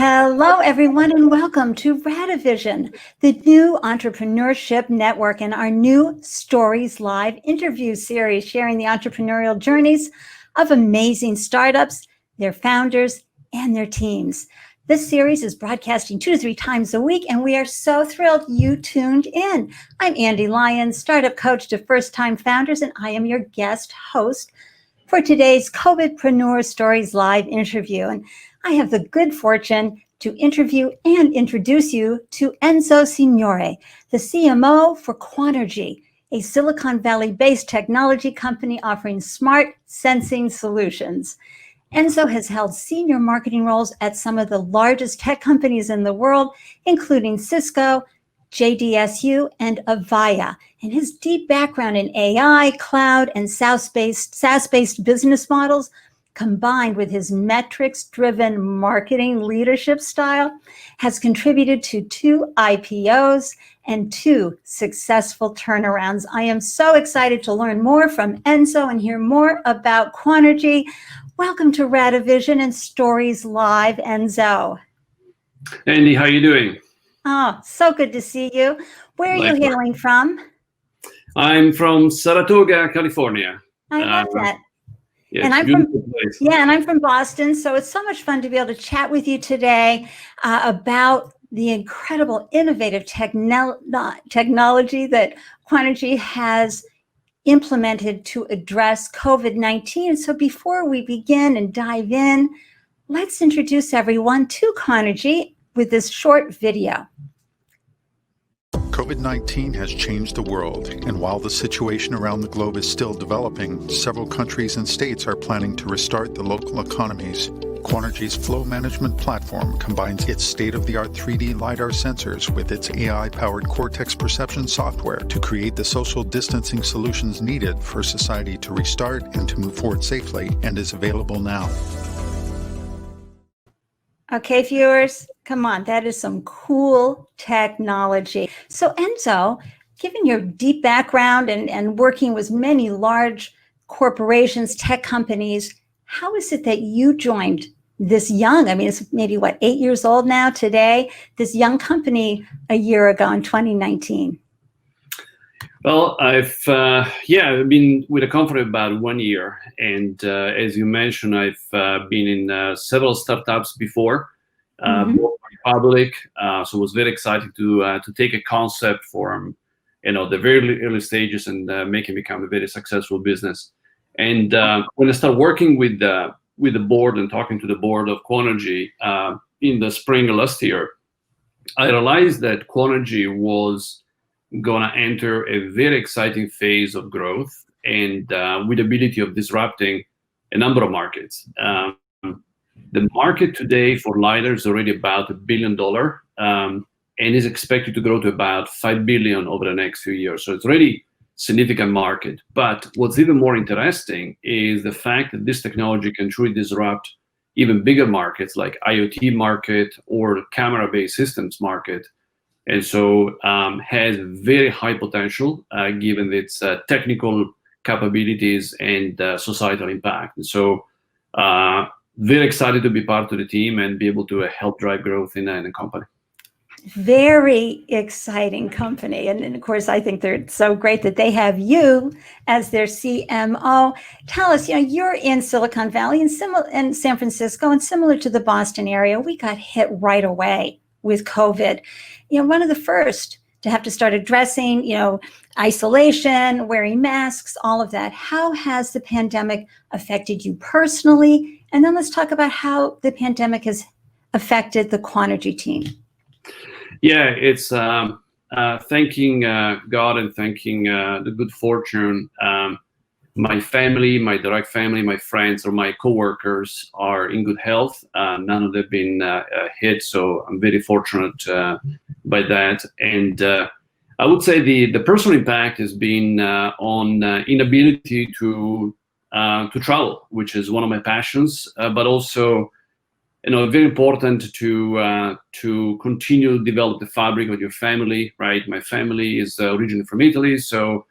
Hello, everyone, and welcome to Radivision, the new entrepreneurship network and our new Stories Live interview series, sharing the entrepreneurial journeys of amazing startups, their founders, and their teams. This series is broadcasting 2 to 3 times a week, and we are so thrilled you tuned in. I'm Andy Lyons, startup coach to first-time founders, and I am your guest host for today's COVIDpreneur Stories Live interview. And I have the good fortune to interview and introduce you to Enzo Signore, the CMO for Quanergy, a Silicon Valley-based technology company offering smart sensing solutions. Enzo has held senior marketing roles at some of the largest tech companies in the world, including Cisco, JDSU, and Avaya. And his deep background in AI, cloud, and SaaS-based business models, combined with his metrics-driven marketing leadership style, has contributed to 2 IPOs and 2 successful turnarounds. I am so excited to learn more from Enzo and hear more about Quanergy. Welcome to Radivision and Stories Live, Enzo. Andy, how are you doing? Oh, so good to see you. Where are you hailing from? I'm from Saratoga, California. I love that. Yeah, and I'm from Boston, so it's so much fun to be able to chat with you today about the incredible innovative technology that Quanergy has implemented to address COVID-19. So before we begin and dive in, let's introduce everyone to Quanergy with this short video. COVID-19 has changed the world, and while the situation around the globe is still developing, several countries and states are planning to restart the local economies. Quanergy's flow management platform combines its state-of-the-art 3D LiDAR sensors with its AI-powered Cortex perception software to create the social distancing solutions needed for society to restart and to move forward safely, and is available now. Okay, viewers, come on, that is some cool technology. So Enzo, given your deep background and working with many large corporations, tech companies, how is it that you joined this young, I mean, it's maybe what, 8 years old now today, this young company a year ago in 2019? Well, I've been with the company about 1 year, and as you mentioned, I've been in several startups before, both public. So it was very exciting to take a concept from the very early stages and make it become a very successful business. And when I started working with the board and talking to the board of Quanergy in the spring of last year, I realized that Quanergy was going to enter a very exciting phase of growth and with the ability of disrupting a number of markets. The market today for LiDAR is already about $1 billion and is expected to grow to about $5 billion over the next few years. So it's already significant market. But what's even more interesting is the fact that this technology can truly disrupt even bigger markets like IoT market or camera-based systems market. And so has very high potential given its technical capabilities and societal impact. And so very excited to be part of the team and be able to help drive growth in the company. Very exciting company. And of course, I think they're so great that they have you as their CMO. Tell us, you're in Silicon Valley and San Francisco, and similar to the Boston area, we got hit right away with COVID. One of the first to have to start addressing, isolation, wearing masks, all of that. How has the pandemic affected you personally? And then let's talk about how the pandemic has affected the Quanergy team. Yeah, it's thanking God and thanking the good fortune. My family, my direct family, my friends, or my coworkers are in good health. None of them have been hit, so I'm very fortunate by that. And I would say the personal impact has been on inability to to travel, which is one of my passions, but also, very important to continue to develop the fabric of your family, right? My family is originally from Italy, so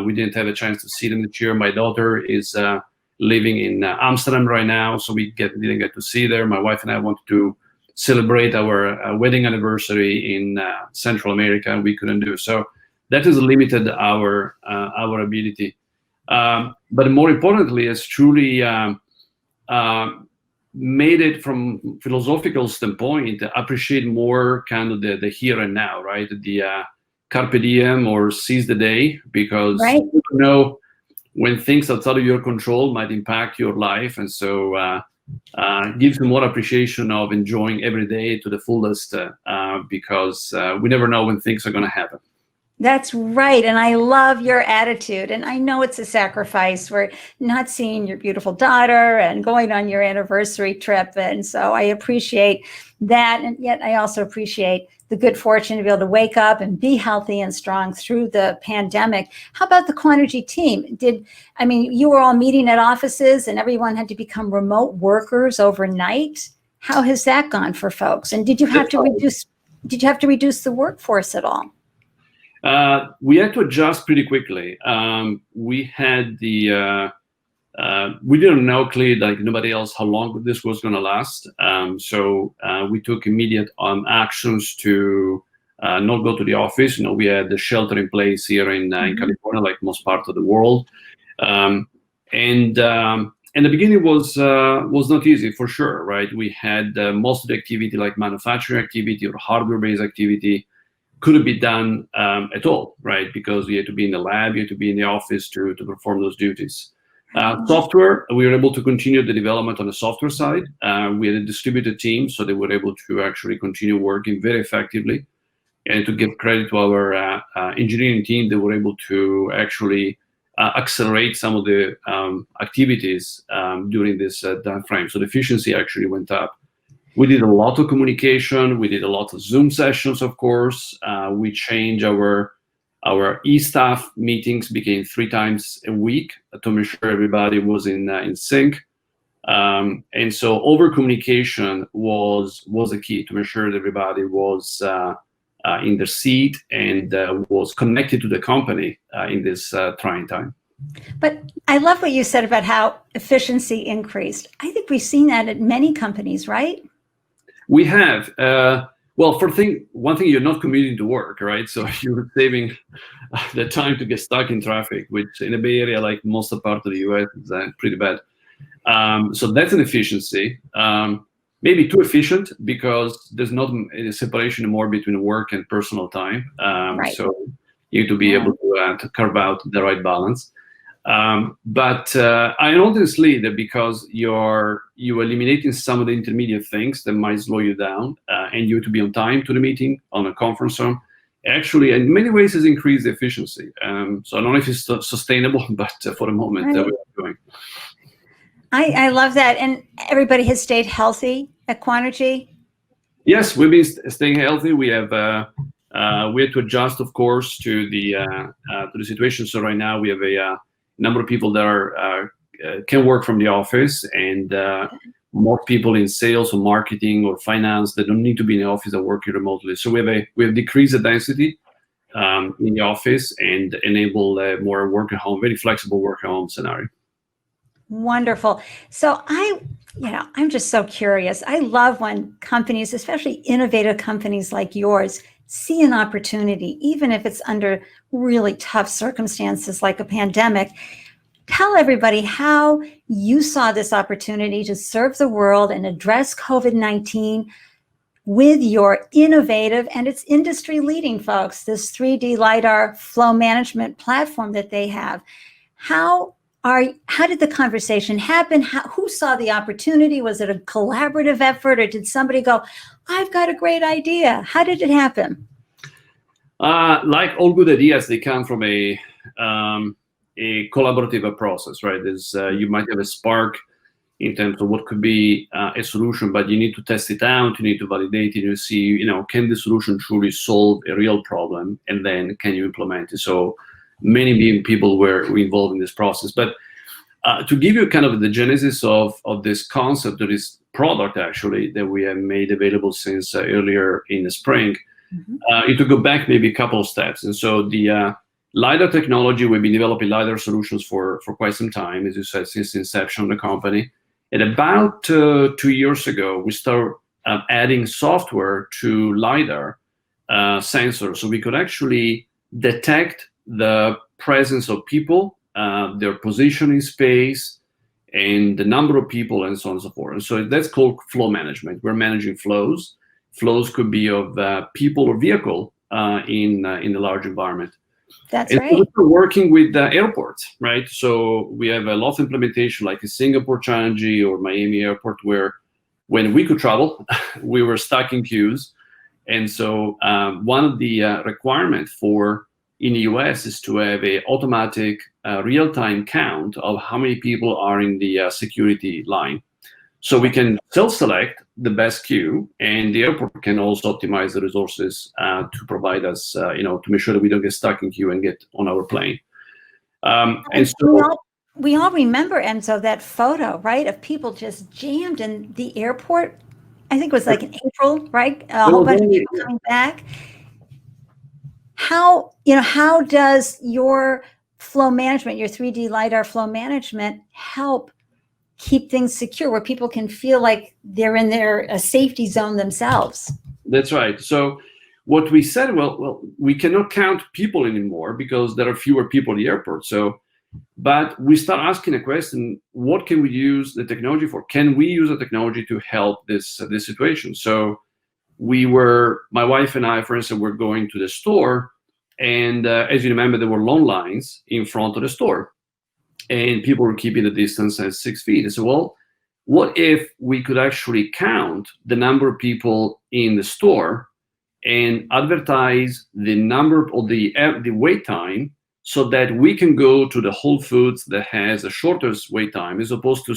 we didn't have a chance to see them this year. My daughter is living in Amsterdam right now, so we didn't get to see her. My wife and I wanted to celebrate our wedding anniversary in Central America, and we couldn't do so. That has limited our ability. But more importantly, it's truly made it, from philosophical standpoint, appreciate more kind of the here and now, right? The carpe diem, or seize the day, because Right. you don't know when things outside of your control might impact your life, and so gives you more appreciation of enjoying every day to the fullest, because we never know when things are going to happen. That's right. And I love your attitude. And I know it's a sacrifice for not seeing your beautiful daughter and going on your anniversary trip. And so I appreciate that. And yet I also appreciate the good fortune to be able to wake up and be healthy and strong through the pandemic. How about the Quanergy team? You were all meeting at offices and everyone had to become remote workers overnight. How has that gone for folks? And did you have to reduce the workforce at all? We had to adjust pretty quickly. We had we didn't know clearly, like nobody else, how long this was going to last. So we took immediate actions to not go to the office. We had the shelter in place here in California, like most parts of the world. And the beginning was not easy, for sure, right? We had most of the activity, like manufacturing activity or hardware-based activity, couldn't be done at all, right? Because you had to be in the lab, you had to be in the office to perform those duties. Software, we were able to continue the development on the software side. We had a distributed team, so they were able to actually continue working very effectively. And to give credit to our engineering team, they were able to actually accelerate some of the activities during this time frame. So the efficiency actually went up. We did a lot of communication. We did a lot of Zoom sessions, of course. We changed our e-staff meetings, became 3 times a week to make sure everybody was in sync. And so over communication was a key to make sure that everybody was in their seat and was connected to the company in this trying time. But I love what you said about how efficiency increased. I think we've seen that at many companies, right? We have. Well, one thing, you're not commuting to work, right? So you're saving the time to get stuck in traffic, which in the Bay Area, like most of the part of the US, is pretty bad. So that's an efficiency. Maybe too efficient, because there's not a separation anymore between work and personal time. Right. So you need to be able to carve out the right balance. But I honestly that because you're eliminating some of the intermediate things that might slow you down, and you have to be on time to the meeting on a conference room, actually in many ways has increased the efficiency. So I don't know if it's sustainable, but for the moment, Right. we're doing. I love that. And everybody has stayed healthy at Quanergy? Yes, we've been staying healthy. We have we had to adjust, of course, to the situation. So right now we have a number of people that can work from the office, and more people in sales or marketing or finance that don't need to be in the office are working remotely. So we have decreased the density in the office and enable more work at home, very flexible work at home scenario. Wonderful. So I'm just so curious. I love when companies, especially innovative companies like yours, see an opportunity, even if it's under really tough circumstances like a pandemic. Tell everybody how you saw this opportunity to serve the world and address COVID-19 with your innovative, and it's industry leading, folks, this 3D LiDAR flow management platform that they have. How did the conversation happen? Who saw the opportunity? Was it a collaborative effort, or did somebody go, I've got a great idea? How did it happen? Like all good ideas, they come from a collaborative process, right? You might have a spark in terms of what could be a solution, but you need to test it out, you need to validate it, you see, can the solution truly solve a real problem, and then can you implement it? So many people were involved in this process. But To give you kind of the genesis of this concept, of this product actually that we have made available since earlier in the spring, it to go back maybe a couple of steps. And so the LiDAR technology, we've been developing LiDAR solutions for quite some time, as you said, since the inception of the company. And about 2 years ago, we started adding software to LiDAR sensors, so we could actually detect the presence of people, their position in space, and the number of people, and so on and so forth. And so that's called flow management. We're managing flows. Flows could be of people or vehicle in the large environment. That's and right. So we're working with airports, right? So we have a lot of implementation, like in Singapore, Changi, or Miami Airport, where when we could travel, we were stuck in queues. And so one of the requirements in the US is to have a automatic real-time count of how many people are in the security line. So we can self-select the best queue, and the airport can also optimize the resources to provide us, to make sure that we don't get stuck in queue and get on our plane. And so we all remember, Enzo, that photo, right, of people just jammed in the airport. I think it was like in April, right? A whole bunch of people coming back. How does your flow management, your 3D LiDAR flow management, help keep things secure where people can feel like they're in their safety zone themselves? That's right. So what we said, well, we cannot count people anymore because there are fewer people at the airport. But we start asking a question: what can we use the technology for? Can we use the technology to help this situation? So my wife and I, for instance, were going to the store, and as you remember, there were long lines in front of the store, and people were keeping the distance at 6 feet. And so, well, what if we could actually count the number of people in the store and advertise the number of the wait time, so that we can go to the Whole Foods that has the shortest wait time, as opposed to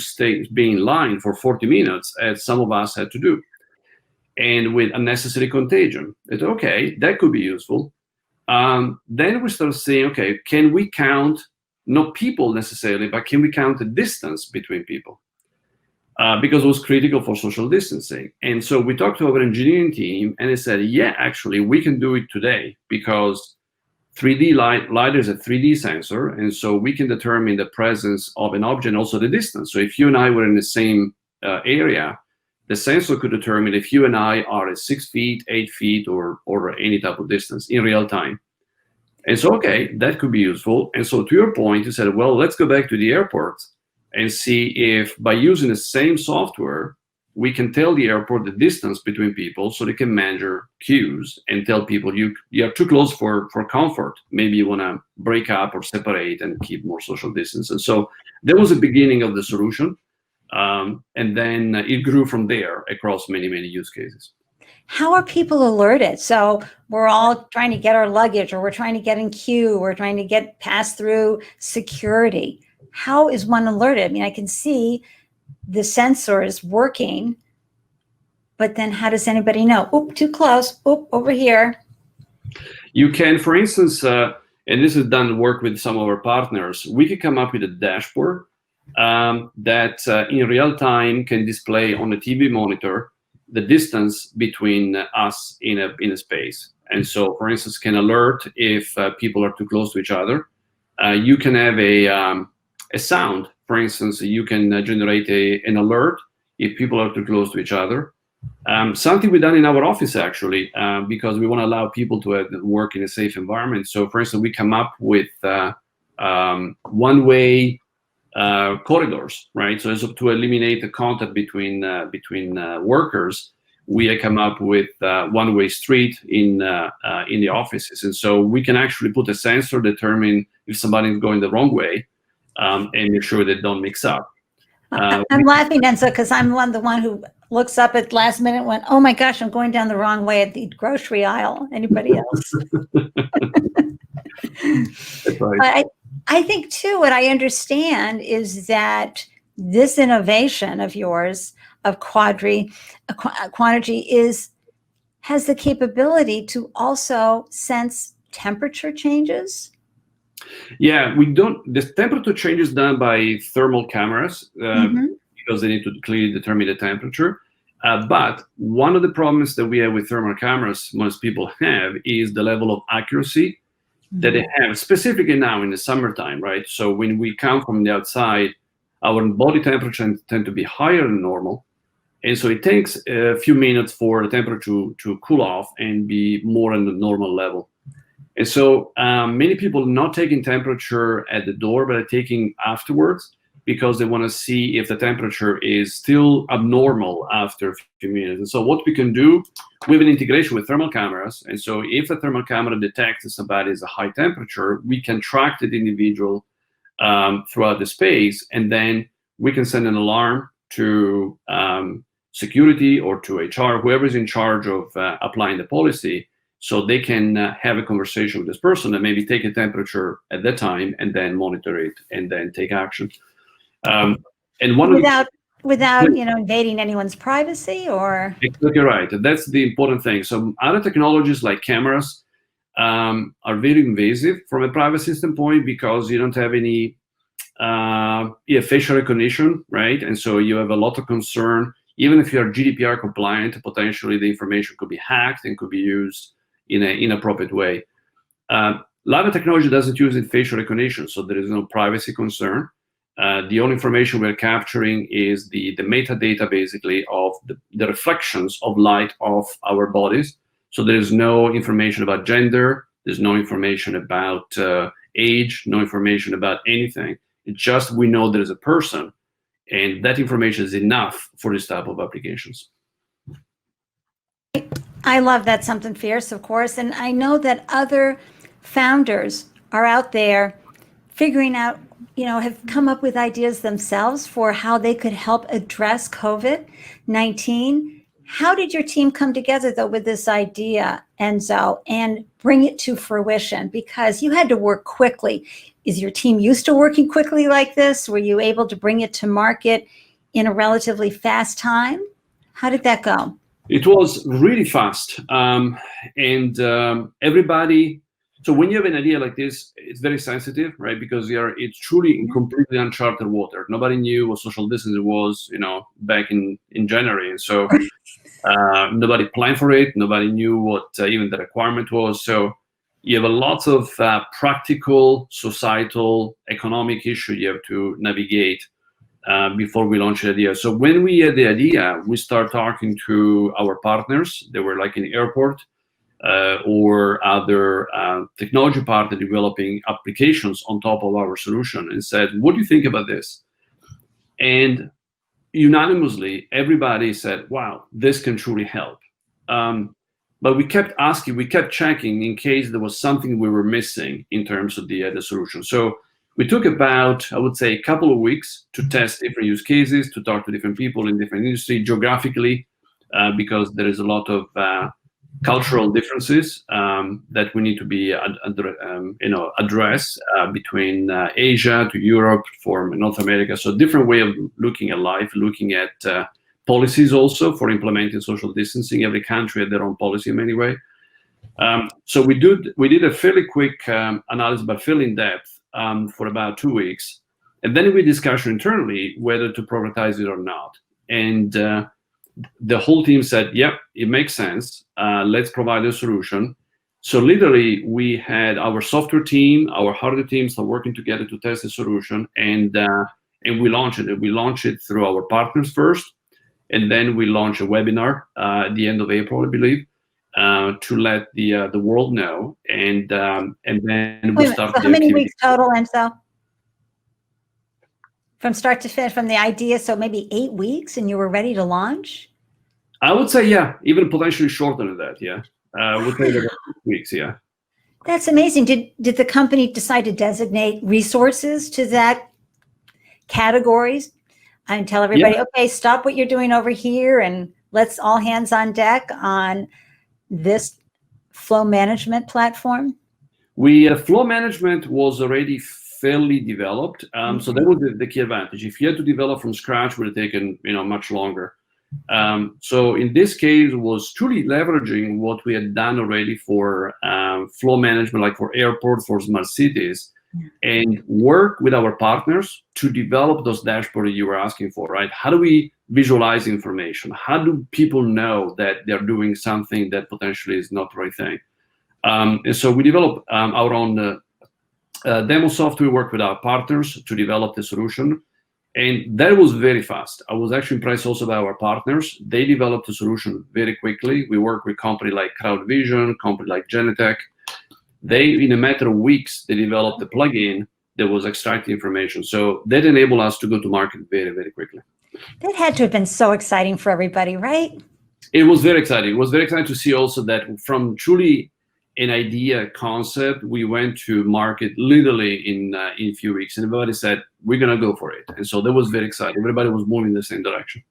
being in line for 40 minutes, as some of us had to do, and with unnecessary contagion. Okay, that could be useful. Then we start saying, okay, can we count not people necessarily, but can we count the distance between people? Because it was critical for social distancing. And so we talked to our engineering team, and they said, yeah, actually, we can do it today, because 3D LiDAR is a 3D sensor, and so we can determine the presence of an object and also the distance. So if you and I were in the same area, the sensor could determine if you and I are at 6 feet, 8 feet, or any type of distance in real time. And so, okay, that could be useful. And so to your point, you said, well, let's go back to the airport and see if by using the same software, we can tell the airport the distance between people, so they can measure queues and tell people you are too close for comfort. Maybe you want to break up or separate and keep more social distance. And so that was the beginning of the solution. And then it grew from there across many, many use cases. How are people alerted? So we're all trying to get our luggage, or we're trying to get in queue, we're trying to get passed through security. How is one alerted? I mean, I can see the sensor is working, but then how does anybody know? Oop, too close. Oop, over here. You can, for instance, and this is done work with some of our partners, we can come up with a dashboard that in real time can display on a TV monitor the distance between us in a space. And so, for instance, can alert if people are too close to each other. You can have a sound. For instance, you can generate an alert if people are too close to each other. Something we've done in our office, actually, because we want to allow people to work in a safe environment. So, for instance, we come up with one-way corridors, right? So, as to eliminate the contact between workers, we come up with one-way street in the offices, and so we can actually put a sensor, determine if somebody is going the wrong way, and make sure they don't mix up. I'm laughing, Enzo, because I'm the one who looks up at last minute and went, oh my gosh, I'm going down the wrong way at the grocery aisle. Anybody else? That's right. I think too, what I understand is that this innovation of yours, of Quanergy, has the capability to also sense temperature changes. Yeah, we don't. The temperature change is done by thermal cameras because they need to clearly determine the temperature. But one of the problems that we have with thermal cameras, most people have, is the level of accuracy that they have, specifically now in the summertime, right? So when we come from the outside, our body temperature tend to be higher than normal. And so it takes a few minutes for the temperature to cool off and be more on the normal level. And so many people not taking temperature at the door, but are taking afterwards because they want to see if the temperature is still abnormal after a few minutes. And so what we can do, we have an integration with thermal cameras. And so if the thermal camera detects that somebody is a high temperature, we can track that individual throughout the space, and then we can send an alarm to security or to HR, whoever is in charge of applying the policy, so they can have a conversation with this person and maybe take a temperature at that time and then monitor it and then take action. And one without invading anyone's privacy, or exactly right. That's the important thing. So other technologies like cameras are very invasive from a privacy standpoint because you don't have any facial recognition, right? And so you have a lot of concern. Even if you are GDPR compliant, potentially the information could be hacked and could be used in an inappropriate way. LiDAR technology doesn't use facial recognition, so there is no privacy concern. The only information we're capturing is the metadata, basically, of the reflections of light of our bodies. So there is no information about gender, there's no information about age, no information about anything. It's just we know there is a person, and that information is enough for this type of applications. I love that, something fierce, of course. And I know that other founders are out there figuring out, have come up with ideas themselves for how they could help address COVID-19. How did your team come together, though, with this idea, Enzo, and bring it to fruition? Because you had to work quickly. Is your team used to working quickly like this? Were you able to bring it to market in a relatively fast time? How did that go? It was really fast. Everybody, so when you have an idea like this, it's very sensitive, right? Because it's truly in completely uncharted water. Nobody knew what social distancing was, back in January. And so nobody planned for it. Nobody knew what even the requirement was. So you have a lot of practical, societal, economic issues you have to navigate before we launch the idea. So when we had the idea, we start talking to our partners. They were like in the airport or other technology partner developing applications on top of our solution, and said, what do you think about this? And unanimously, everybody said, wow, this can truly help. But we kept asking, we kept checking in case there was something we were missing in terms of the solution. So we took about, I would say, a couple of weeks to test different use cases, to talk to different people in different industries geographically, because there is a lot of cultural differences that we need to be addressed between Asia to Europe, for North America. So different way of looking at life, looking at policies also for implementing social distancing. Every country had their own policy in many ways. So we did a fairly quick analysis, but fairly in depth, for about 2 weeks. And then we discussed internally whether to prioritize it or not. And the whole team said, yep, it makes sense. Let's provide a solution. So literally, we had our software team, our hardware team start working together to test the solution, and we launched it. We launched it through our partners first, and then we launched a webinar at the end of April, I believe, to let the world know, and then we started. So how many weeks total, Enzo? From start to finish, from the idea, so maybe 8 weeks, and you were ready to launch? I would say, yeah, even potentially shorter than that, yeah. Would take about 6 weeks, yeah. That's amazing. Did the company decide to designate resources to that categories and tell everybody, okay, stop what you're doing over here and let's all hands on deck on this flow management platform? Flow management was already fairly developed, so that was the key advantage. If you had to develop from scratch, it would have taken much longer. So in this case, it was truly leveraging what we had done already for flow management, like for airports, for smart cities, and work with our partners to develop those dashboards you were asking for, right? How do we visualize information? How do people know that they're doing something that potentially is not the right thing? And so we develop our own demo software, work with our partners to develop the solution. And that was very fast. I was actually impressed also by our partners. They developed the solution very quickly. We work with company like Radivision, company like Genetech. They, in a matter of weeks, they developed a plugin that was extracting information. So that enabled us to go to market very, very quickly. That had to have been so exciting for everybody, right? It was very exciting. It was very exciting to see also that from truly an idea concept, we went to market literally in a few weeks, and everybody said, we're going to go for it. And so that was very exciting. Everybody was moving in the same direction.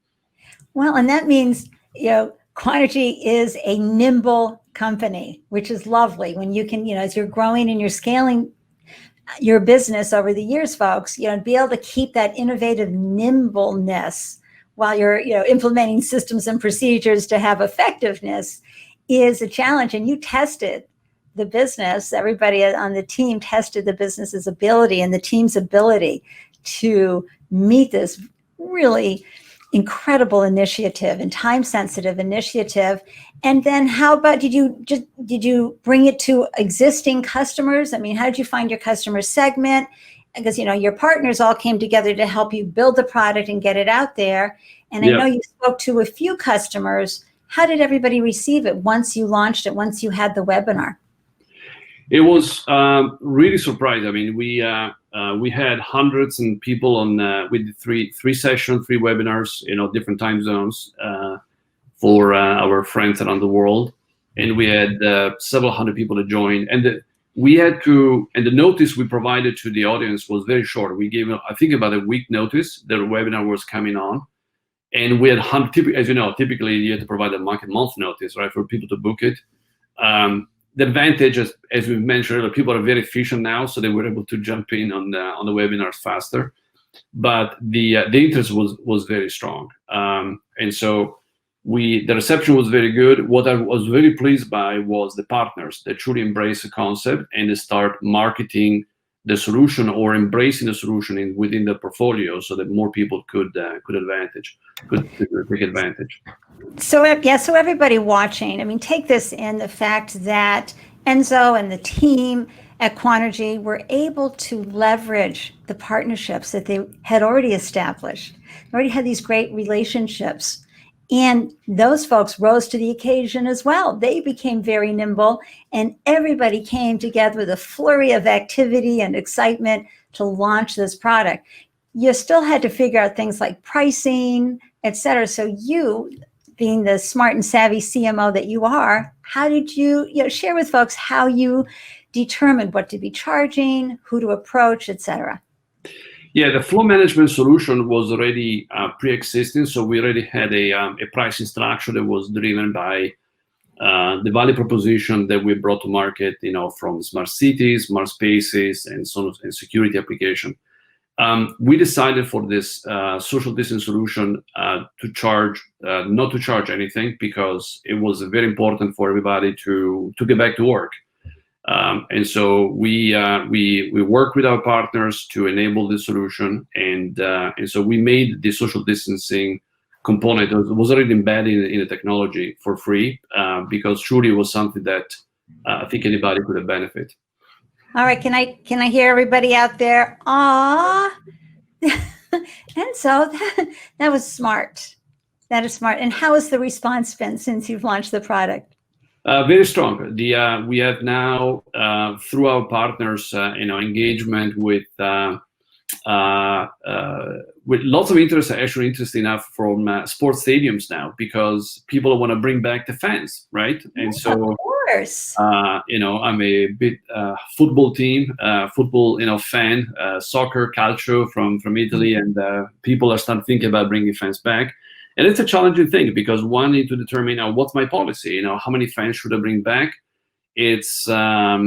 Well, and that means, Quanergy is a nimble company, which is lovely when you can, as you're growing and you're scaling your business over the years, folks, be able to keep that innovative nimbleness while you're, implementing systems and procedures to have effectiveness is a challenge. And you tested the business, everybody on the team tested the business's ability and the team's ability to meet this really incredible initiative and time-sensitive initiative. And then how about, did you bring it to existing customers? I mean, how did you find your customer segment? Because, your partners all came together to help you build the product and get it out there. And I know you spoke to a few customers. How did everybody receive it once you launched it, once you had the webinar? It was really surprising. I mean, we had hundreds of people on. We did three sessions, 3 webinars, different time zones for our friends around the world, and we had several hundred people to join. And we had to, and the notice we provided to the audience was very short. We gave, I think, about a week notice that the webinar was coming on, and we had as you know, typically you have to provide a month notice, right, for people to book it. The advantage, as we mentioned earlier, people are very efficient now, so they were able to jump in on the webinars faster. But the interest was very strong, and so the reception was very good. What I was very pleased by was the partners that truly embrace the concept and they start marketing the solution or embracing the solution within the portfolio, so that more people could take advantage. So everybody watching, I mean, take this in the fact that Enzo and the team at Quanergy were able to leverage the partnerships that they had already established. They already had these great relationships. And those folks rose to the occasion as well. They became very nimble, and everybody came together with a flurry of activity and excitement to launch this product. You still had to figure out things like pricing, et cetera. So you, being the smart and savvy CMO that you are, how did you, share with folks how you determined what to be charging, who to approach, et cetera? Yeah, the flow management solution was already pre-existing, so we already had a pricing structure that was driven by the value proposition that we brought to market, from smart cities, smart spaces, and and security application. We decided for this social distance solution not to charge anything, because it was very important for everybody to get back to work. And so we work with our partners to enable the solution, and so we made the social distancing component that was already embedded in the technology for free, because truly it was something that I think anybody could have benefit. All right, can I hear everybody out there? Ah, and so that was smart. That is smart. And how has the response been since you've launched the product? Very strong. We have now, through our partners, engagement with lots of interest, actually interest enough from sports stadiums now, because people want to bring back the fans, right? And so, of course, I'm a bit football team, fan, soccer, calcio from Italy, and people are starting thinking about bringing fans back. And it's a challenging thing, because one need to determine what's my policy. How many fans should I bring back? It's how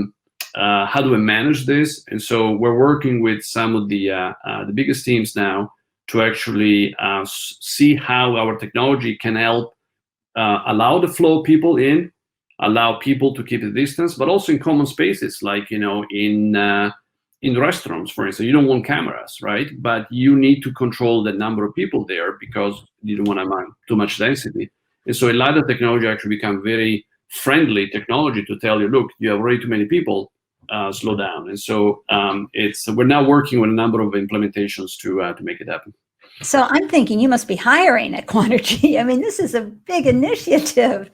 do I manage this? And so we're working with some of the biggest teams now to actually see how our technology can help allow the flow of people in, allow people to keep the distance, but also in common spaces, like in in restaurants, for instance, you don't want cameras, right? But you need to control the number of people there because you don't want to have too much density. And so a lot of technology actually become very friendly technology to tell you, look, you have way too many people, slow down. And so we're now working with a number of implementations to make it happen. So I'm thinking you must be hiring at Quanergy. I mean, this is a big initiative.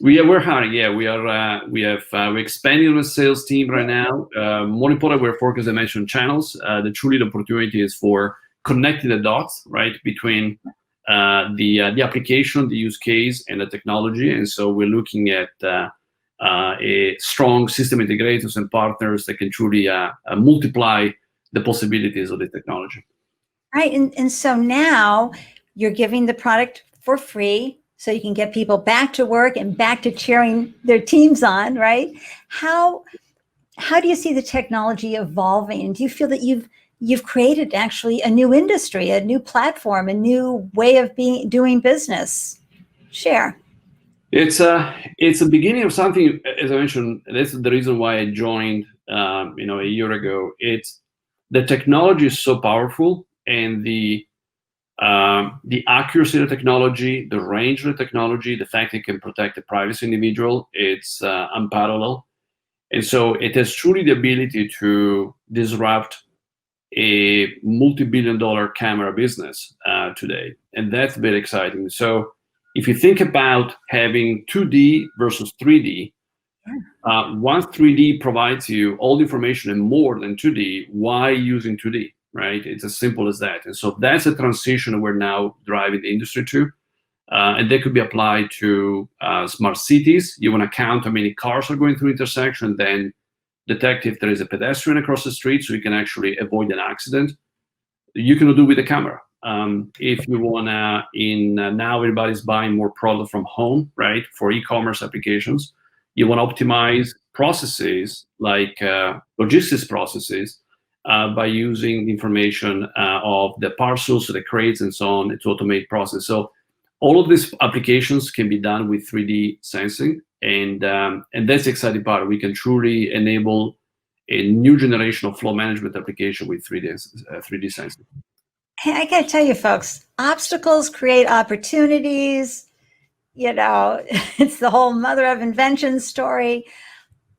We're hiring. Yeah, we're expanding the sales team right now. More importantly, we're focused, as I mentioned, channels. The truly the opportunity is for connecting the dots, right, between the application, the use case, and the technology. And so we're looking at a strong system integrators and partners that can truly multiply the possibilities of the technology. Right. And so now you're giving the product for free so you can get people back to work and back to cheering their teams on, right? How do you see the technology evolving? And do you feel that you've created actually a new industry, a new platform, a new way of doing business? Share. It's a beginning of something. As I mentioned, this is the reason why I joined a year ago. It's the technology is so powerful, and the accuracy of the technology, the range of the technology, the fact it can protect the privacy individual, it's unparalleled. And so it has truly the ability to disrupt a multi-billion-dollar camera business today. And that's very exciting. So if you think about having 2D versus 3D, once 3D provides you all the information and more than 2D, why using 2D? Right? It's as simple as that. And so that's a transition we're now driving the industry to. And that could be applied to smart cities. You want to count how many cars are going through intersection, then detect if there is a pedestrian across the street so you can actually avoid an accident. You can do with a camera. If you want to, now everybody's buying more product from home, right? For e-commerce applications, you want to optimize processes like logistics processes, by using the information of the parcels, the crates, and so on to automate process. So all of these applications can be done with 3D sensing, and that's the exciting part. We can truly enable a new generation of flow management application with 3D sensing. Hey, I got to tell you, folks, obstacles create opportunities. It's the whole mother of invention story.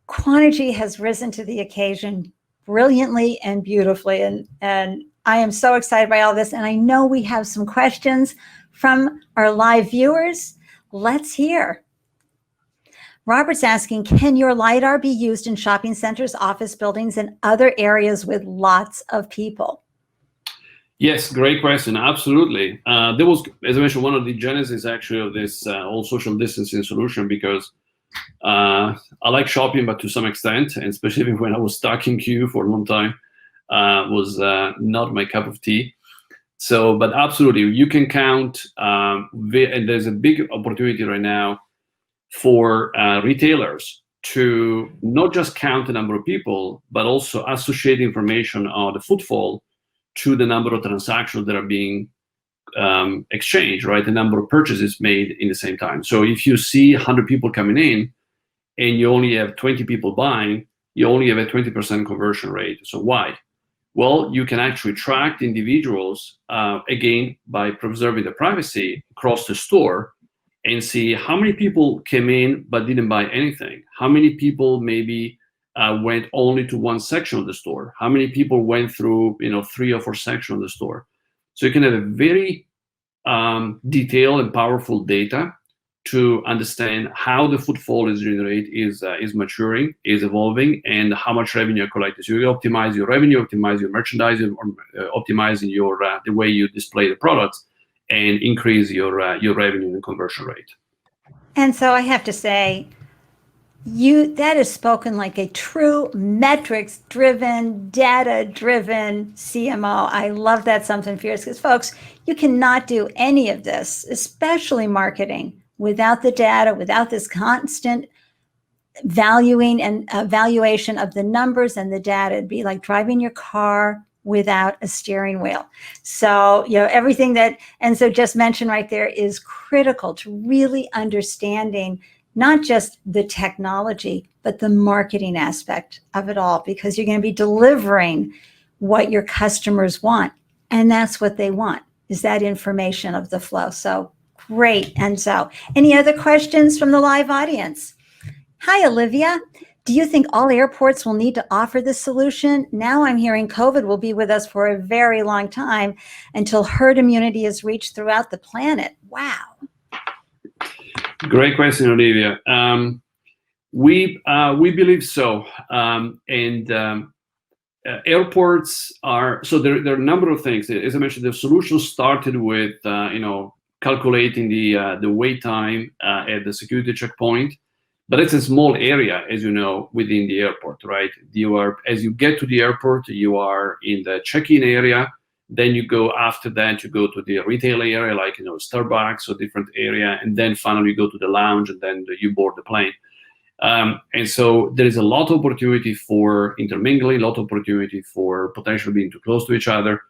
Quanergy has risen to the occasion brilliantly and beautifully. And I am so excited by all this. And I know we have some questions from our live viewers. Let's hear. Robert's asking, can your LiDAR be used in shopping centers, office buildings, and other areas with lots of people? Yes, great question. Absolutely. There was, as I mentioned, one of the genesis actually of this whole social distancing solution, because I like shopping, but to some extent, and especially when I was stuck in queue for a long time, was not my cup of tea. So, but absolutely, you can count, and there's a big opportunity right now for retailers to not just count the number of people, but also associate information on the footfall to the number of transactions that are being exchanged, right? The number of purchases made in the same time. So if you see 100 people coming in, and you only have 20 people buying, you only have a 20% conversion rate. So why? Well, you can actually track the individuals, again, by preserving the privacy across the store, and see how many people came in but didn't buy anything. How many people maybe went only to one section of the store. How many people went through 3 or 4 sections of the store. So you can have a very detailed and powerful data to understand how the footfall is generated, is maturing, is evolving, and how much revenue you're collecting. So you optimize your revenue, optimize your merchandising, optimizing your the way you display the products, and increase your revenue and conversion rate. And so I have to say, that is spoken like a true metrics-driven, data-driven CMO. I love that, something fierce, because folks, you cannot do any of this, especially marketing, without the data, without this constant valuing and evaluation of the numbers and the data. It'd be like driving your car without a steering wheel. So, everything that Enzo just mentioned right there is critical to really understanding not just the technology, but the marketing aspect of it all, because you're going to be delivering what your customers want. And that's what they want, is that information of the flow. So great, Enzo. Any other questions from the live audience? Hi, Olivia. Do you think all airports will need to offer this solution? Now I'm hearing COVID will be with us for a very long time until herd immunity is reached throughout the planet. Wow. Great question, Olivia. We believe so. Airports are, so there are a number of things. As I mentioned, the solution started with, calculating the wait time at the security checkpoint. But it's a small area, as you know, within the airport, right? As you get to the airport, you are in the check-in area. Then you go after that, you go to the retail area, like, Starbucks or different area. And then finally you go to the lounge, and then you board the plane. And so there is a lot of opportunity for intermingling, a lot of opportunity for potentially being too close to each other.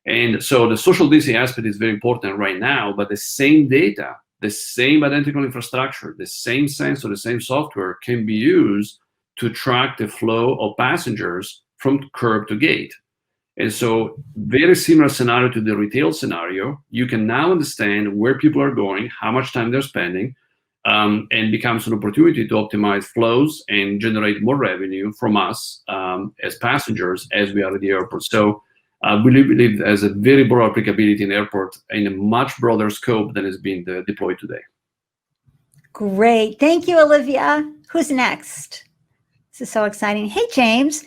And so the social distancing aspect is very important right now, but the same data, the same identical infrastructure, the same sensor, the same software can be used to track the flow of passengers from curb to gate. And so very similar scenario to the retail scenario. You can now understand where people are going, how much time they're spending, and becomes an opportunity to optimize flows and generate more revenue from us as passengers as we are at the airport. So we believe there's a very broad applicability in airport in a much broader scope than is being deployed today. Great. Thank you, Olivia. Who's next? This is so exciting. Hey, James,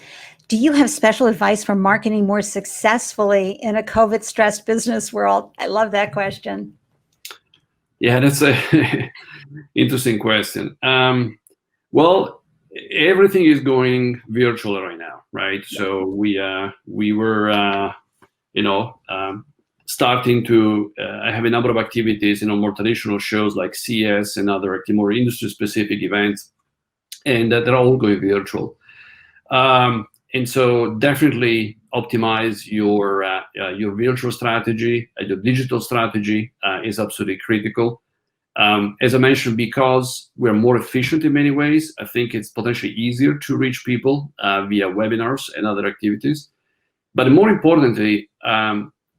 do you have special advice for marketing more successfully in a COVID-stressed business world? I love that question. Yeah, that's a interesting question. Well, everything is going virtual right now, right? Yeah. So we were, starting to have a number of activities, more traditional shows like CS and other more industry-specific events, and they're all going virtual. And so definitely optimize your virtual strategy, your digital strategy is absolutely critical. As I mentioned, because we're more efficient in many ways, I think it's potentially easier to reach people via webinars and other activities. But more importantly,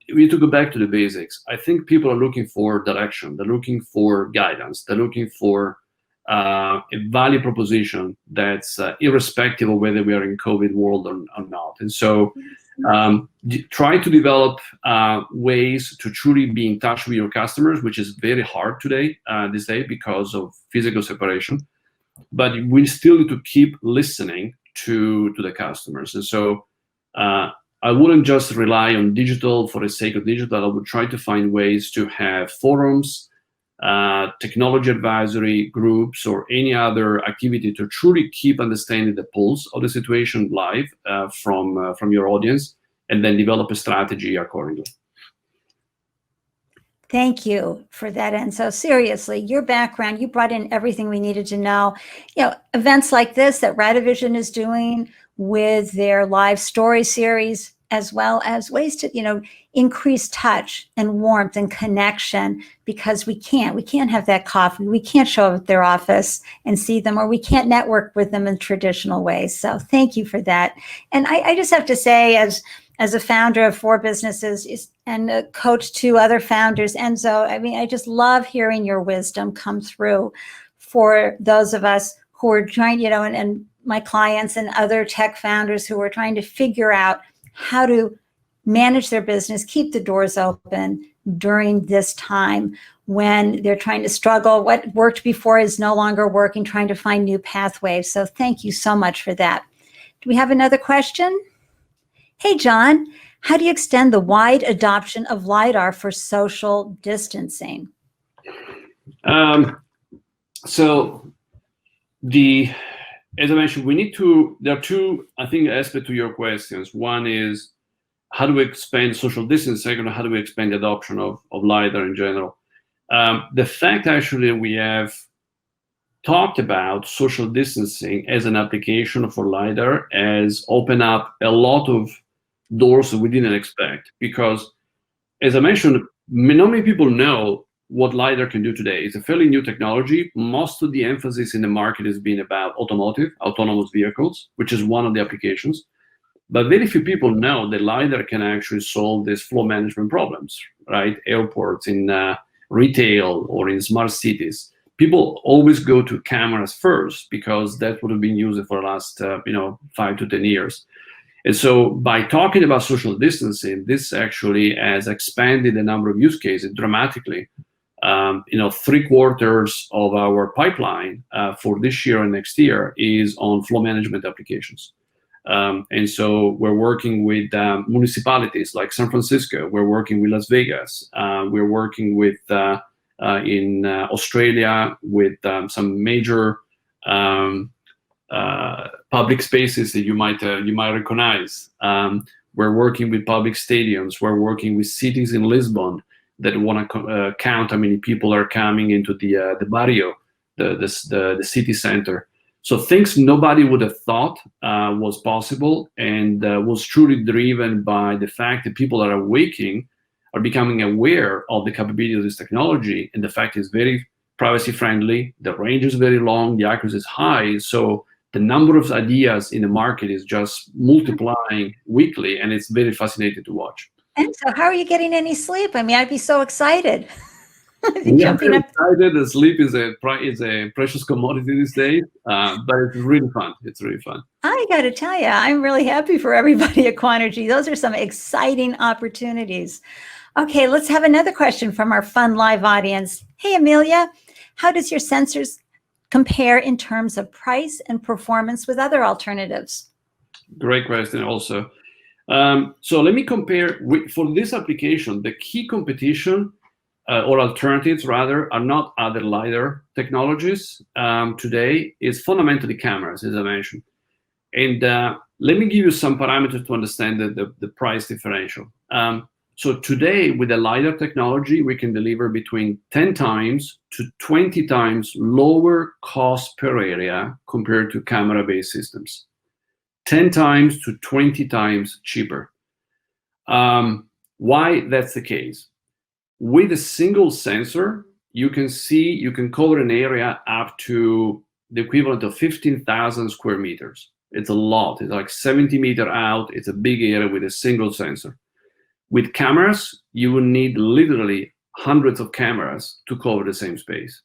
we need to go back to the basics. I think people are looking for direction. They're looking for guidance. They're looking for a value proposition that's irrespective of whether we are in COVID world or not. And so try to develop ways to truly be in touch with your customers, which is very hard today, this day, because of physical separation. But we still need to keep listening to the customers. And so I wouldn't just rely on digital for the sake of digital. I would try to find ways to have forums, technology advisory groups, or any other activity to truly keep understanding the pulse of the situation live from your audience, and then develop a strategy accordingly. Thank you for that, Enzo. Seriously, your background, you brought in everything we needed to know. Events like this that Radivision is doing with their live story series, as well as ways to, increase touch and warmth and connection, because we can't have that coffee. We can't show up at their office and see them, or we can't network with them in traditional ways. So thank you for that. And I just have to say, as a founder of 4 businesses and a coach to other founders, Enzo, I just love hearing your wisdom come through for those of us who are trying, and my clients and other tech founders who are trying to figure out how to manage their business, keep the doors open during this time when they're trying to struggle. What worked before is no longer working, trying to find new pathways. So thank you so much for that. Do we have another question? Hey, John, how do you extend the wide adoption of LiDAR for social distancing? As I mentioned, there are 2, I think, aspects to your questions. One is, how do we expand social distance? Second, how do we expand the adoption of LiDAR in general? The fact, actually, we have talked about social distancing as an application for LiDAR has opened up a lot of doors that we didn't expect. Because, as I mentioned, not many people know what LiDAR can do today. It's a fairly new technology. Most of the emphasis in the market has been about automotive, autonomous vehicles, which is one of the applications. But very few people know that LiDAR can actually solve these flow management problems, right? Airports, in retail, or in smart cities. People always go to cameras first because that's what have been used for the last 5 to 10 years. And so by talking about social distancing, this actually has expanded the number of use cases dramatically. 3/4 of our pipeline for this year and next year is on flow management applications. And so we're working with municipalities like San Francisco. We're working with Las Vegas. We're working with in Australia with some major public spaces that you might recognize. We're working with public stadiums. We're working with cities in Lisbon that want to count how many people are coming into the barrio, the city center. So things nobody would have thought was possible, and was truly driven by the fact that people are becoming aware of the capability of this technology, and the fact it's very privacy friendly, the range is very long, the accuracy is high, so the number of ideas in the market is just multiplying weekly, and it's very fascinating to watch. And so how are you getting any sleep? I mean, I'd be so excited. Jumping up. Excited. The sleep is a precious commodity these days, but it's really fun. It's really fun. I got to tell you, I'm really happy for everybody at Quanergy. Those are some exciting opportunities. Okay, let's have another question from our fun live audience. Hey, Amelia, how does your sensors compare in terms of price and performance with other alternatives? Great question also. So let me compare for this application. The key competition or alternatives rather are not other LiDAR technologies today. It's fundamentally cameras, as I mentioned. And let me give you some parameters to understand the price differential. So today with the LiDAR technology, we can deliver between 10 times to 20 times lower cost per area compared to camera-based systems. 10 times to 20 times cheaper. Why that's the case? With a single sensor, you can cover an area up to the equivalent of 15,000 square meters. It's a lot. It's like 70 meters out. It's a big area with a single sensor. With cameras, you will need literally hundreds of cameras to cover the same space.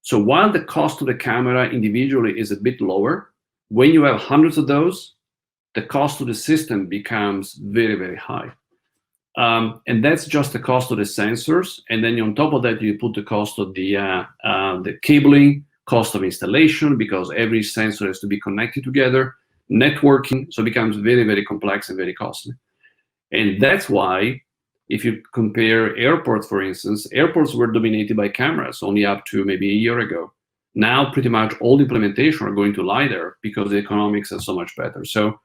So while the cost of the camera individually is a bit lower, when you have hundreds of those, the cost of the system becomes very, very high. And that's just the cost of the sensors. And then on top of that, you put the cost of the cabling, cost of installation, because every sensor has to be connected together, networking, so it becomes very, very complex and very costly. And that's why, if you compare airports, for instance, airports were dominated by cameras only up to maybe a year ago. Now, pretty much all the implementation are going to LiDAR because the economics are so much better. So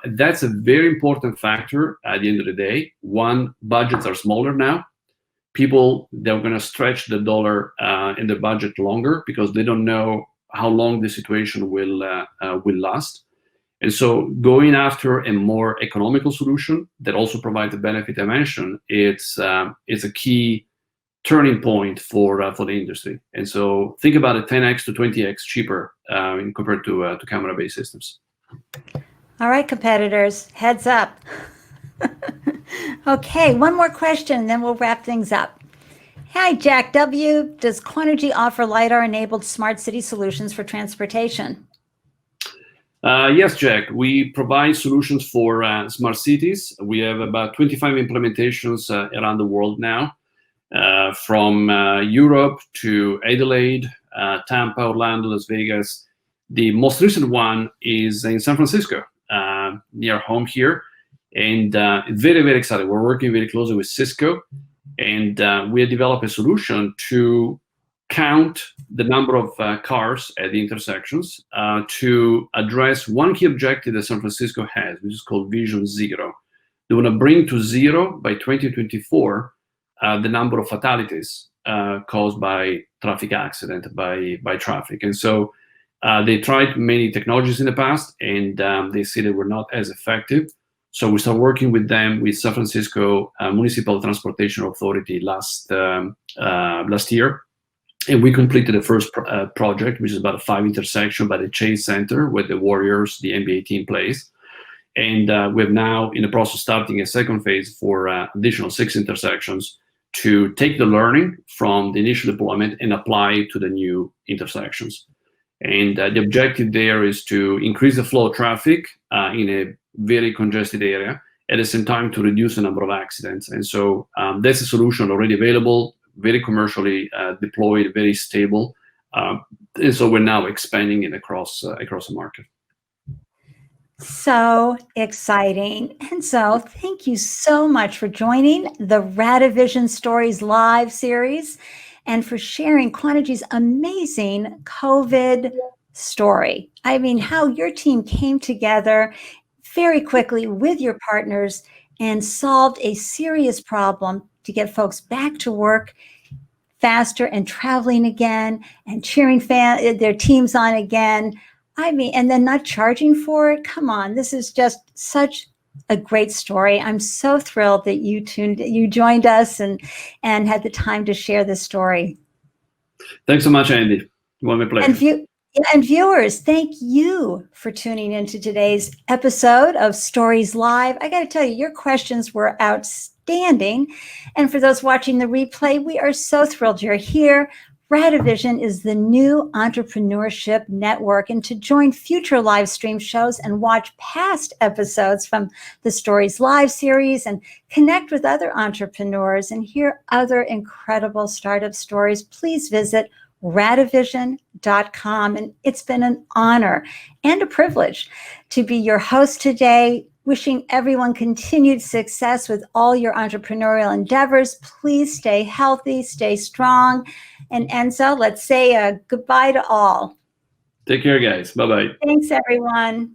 that's a very important factor at the end of the day. One, budgets are smaller now. People, they're going to stretch the dollar in their budget longer because they don't know how long the situation will last. And so going after a more economical solution that also provides the benefit I mentioned, it's a key turning point for the industry. And so think about it, 10x to 20x cheaper compared to camera-based systems. All right, competitors, heads up. Okay, one more question, then we'll wrap things up. Hi, Jack W. Does Quanergy offer LiDAR-enabled smart city solutions for transportation? Yes, Jack. We provide solutions for smart cities. We have about 25 implementations around the world now, from Europe to Adelaide, Tampa, Orlando, Las Vegas. The most recent one is in San Francisco, near home here, and very, very excited. We're working very closely with Cisco, and we have developed a solution to count the number of cars at the intersections to address one key objective that San Francisco has, which is called Vision Zero. They want to bring to zero by 2024 the number of fatalities caused by traffic accident, by traffic. And so they tried many technologies in the past, and they see they were not as effective. So we started working with them, with San Francisco Municipal Transportation Authority last year. And we completed the first project, which is about a 5 intersection by the Chase Center, where the Warriors, the NBA team, plays. And we're now in the process of starting a second phase for additional 6 intersections to take the learning from the initial deployment and apply it to the new intersections. And the objective there is to increase the flow of traffic in a very congested area, at the same time to reduce the number of accidents. And so that's a solution already available, very commercially deployed, very stable. And so we're now expanding it across the market. So exciting. And so thank you so much for joining the Radivision Stories Live series and for sharing Quanergy's amazing COVID story. I mean, how your team came together very quickly with your partners and solved a serious problem to get folks back to work faster and traveling again and cheering their teams on again. I mean, and then not charging for it. Come on, this is just such a great story. I'm so thrilled that you joined us and had the time to share this story. Thanks so much, Andy. It was my pleasure. And viewers, thank you for tuning into today's episode of Stories Live. I got to tell you, your questions were outstanding. And for those watching the replay, we are so thrilled you're here. Radivision is the new entrepreneurship network, and to join future live stream shows and watch past episodes from the Stories Live series and connect with other entrepreneurs and hear other incredible startup stories, please visit Radivision.com. And it's been an honor and a privilege to be your host today. Wishing everyone continued success with all your entrepreneurial endeavors. Please stay healthy, stay strong. And Enzo, let's say goodbye to all. Take care, guys. Bye-bye. Thanks, everyone.